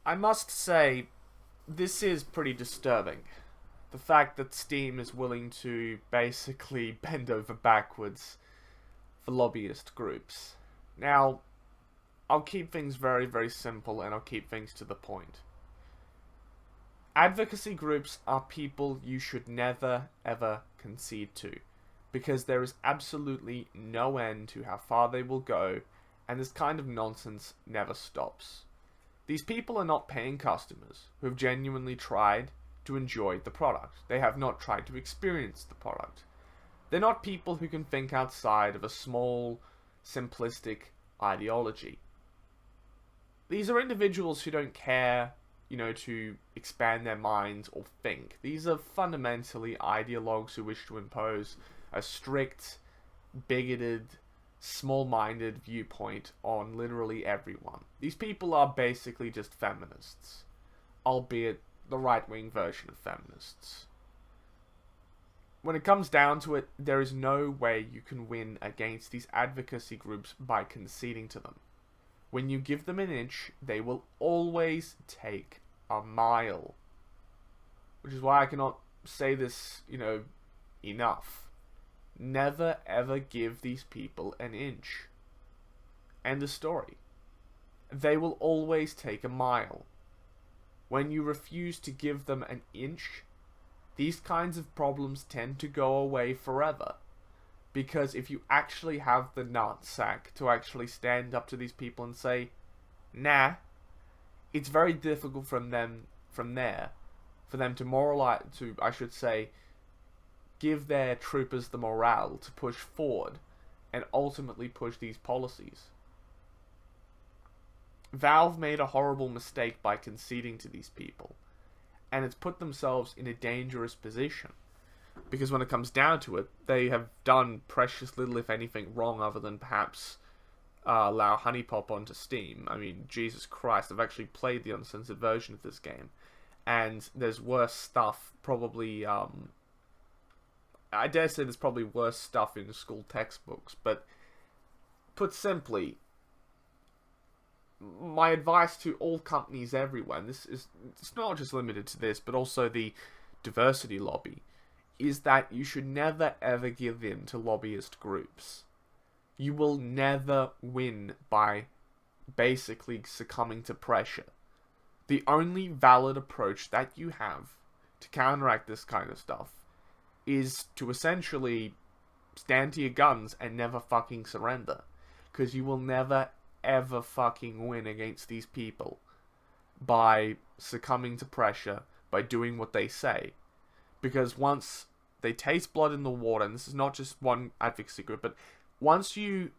I must say, this is pretty disturbing. The fact that Steam is willing to basically bend over backwards for lobbyist groups. Now, I'll keep things very, very simple and I'll keep things to the point. Advocacy groups are people you should never, ever concede to, because there is absolutely no end to how far they will go, and this kind of nonsense never stops. These people are not paying customers who have genuinely tried to enjoy the product. They have not tried to experience the product. They're not people who can think outside of a small, simplistic ideology. These are individuals who don't care, to expand their minds or think. These are fundamentally ideologues who wish to impose a strict, bigoted, small-minded viewpoint on literally everyone. These people are basically just feminists, albeit the right-wing version of feminists. When it comes down to it, there is no way you can win against these advocacy groups by conceding to them. When you give them an inch, they will always take a mile. Which is why I cannot say this, enough. Never ever give these people an inch. End of story. They will always take a mile. When you refuse to give them an inch, these kinds of problems tend to go away forever. Because if you actually have the nutsack to actually stand up to these people and say, nah, it's very difficult from them to moralize, give their troopers the morale to push forward and ultimately push these policies. Valve made a horrible mistake by conceding to these people, and it's put themselves in a dangerous position. Because when it comes down to it, they have done precious little, if anything, wrong other than perhaps allow Honeypop onto Steam. I mean, Jesus Christ, I've actually played the uncensored version of this game, and there's worse stuff, probably, I dare say there's probably worse stuff in school textbooks, but put simply, my advice to all companies everywhere, and it's not just limited to this, but also the diversity lobby, is that you should never ever give in to lobbyist groups. You will never win by basically succumbing to pressure. The only valid approach that you have to counteract this kind of stuff is to essentially stand to your guns and never fucking surrender. Because you will never ever fucking win against these people by succumbing to pressure, by doing what they say. Because once they taste blood in the water, and this is not just one advocacy group, but once you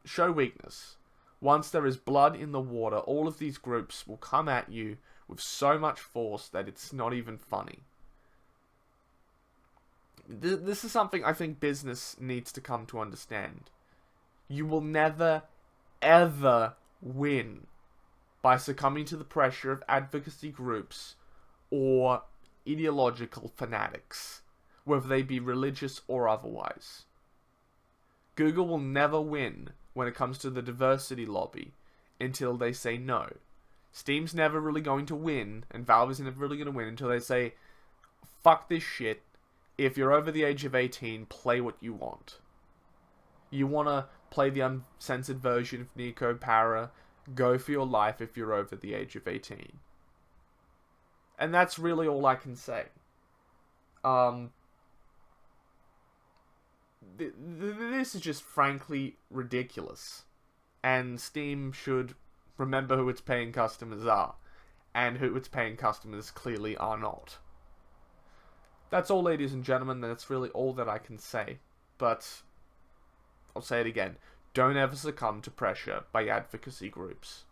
show weakness, once there is blood in the water, all of these groups will come at you with so much force that it's not even funny. This is something I think business needs to come to understand. You will never, ever win by succumbing to the pressure of advocacy groups or ideological fanatics, whether they be religious or otherwise. Google will never win when it comes to the diversity lobby until they say no. Steam's never really going to win, and Valve is never really going to win until they say, fuck this shit. If you're over the age of 18, play what you want. You want to play the uncensored version of Nico Para, go for your life if you're over the age of 18. And that's really all I can say. This is just frankly ridiculous. And Steam should remember who its paying customers are. And who its paying customers clearly are not. That's all, ladies and gentlemen. That's really all that I can say. But I'll say it again. Don't ever succumb to pressure by advocacy groups.